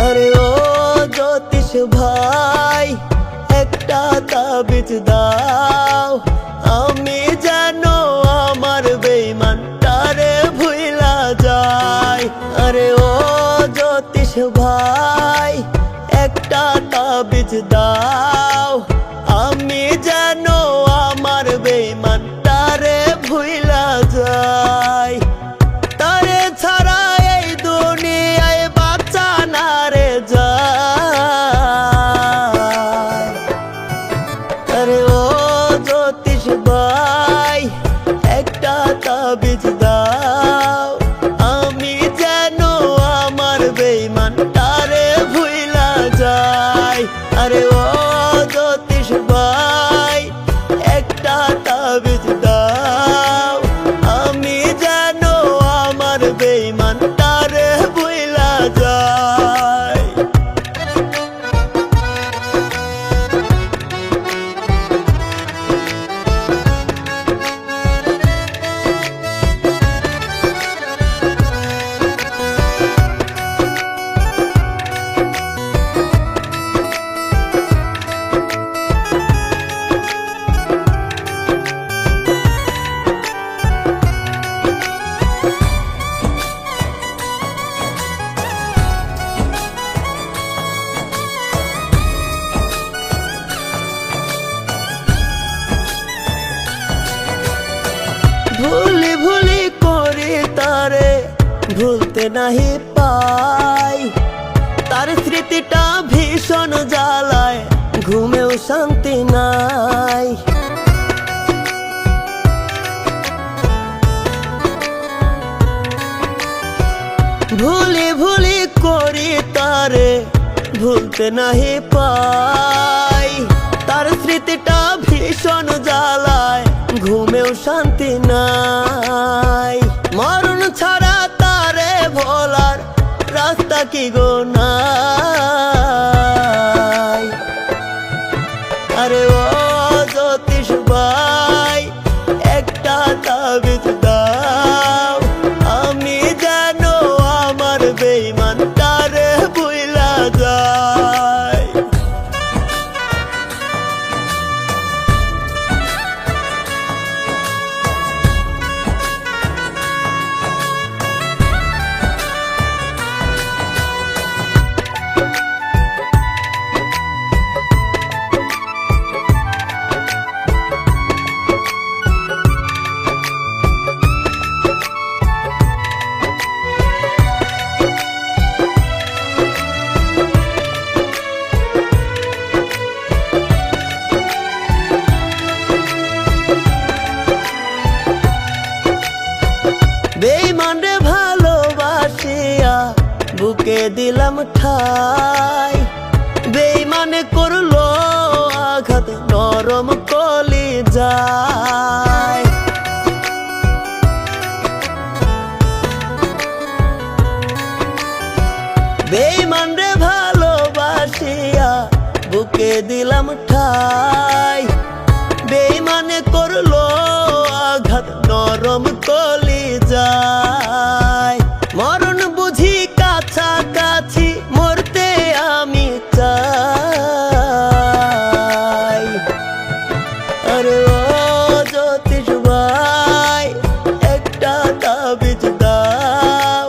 আরে ও জ্যোতিষ ভাই, একটা তাবিজ দাও, আমি যেন আমার বেঈমানটারে ভুইলা যাই। আরে ও জ্যোতিষ ভাই, একটা তাবিজ দাও, আমি যেন আমার বেঈমানটারে ভুইলা যাই। তারে ছাড়া এই দুনিয়ায় বাঁচা না রে যায়। আরে ও জ্যোতিষ ভাই, একটা তাবিজ দাও, আমি যেন আমার বেঈমানটারে ভুইলা যাই। আরে ও জ্যোতিষ ভাই, একটা তাবিজ দাও, আমি যেন আমার বেঈমানটারে ভুইলা যাই। ভুলি ভুলি করে তারে ভুলতে নাহি পাই, তার স্মৃতিটা ভীষণ জ্বালায়, ঘুমেও শান্তি নাই। ভুলি ভুলি করি তারে ভুলতে নাহি পাই, তার স্মৃতিটা ভীষণ জ্বালায়, ঘুমেও শান্তি নাই। মরণ ছাড়া তারে ভোলার রাস্তা কি গো নাই। আরে ও জ্যোতিষ ভাই, একটা তাবিজ দাও, আমি যেন আমার বেঈমানটারে ভুইলা যাই। বেঈমানরে ভালোবাসিয়া বুকে দিলাম ঠাই, বেঈমানে করলো আঘাত নরম কলিজায়। বেঈমানরে ভালোবাসিয়া বুকে দিলাম ঠাই, বেঈমানে করলো আঘাত নরম কলিজায়। মরণ বুঝি কাছাকাছি, মরতে আমি চাই। আরে ও জ্যোতিষ ভাই, একটা তাবিজ দাও,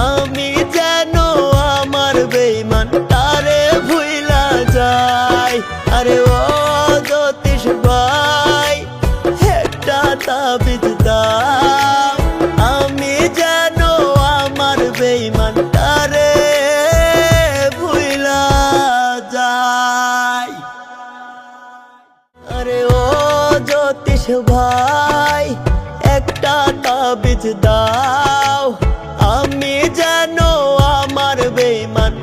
আমি যেন আমার বেঈমানটারে ভুইলা যাই। আরে ও জ্যোতিষ ভাই, একটা তাবিজ দাও, আরে ও জ্যোতিষ ভাই একটা তাবিজ দাও, আমি যেন আমার বেঈমান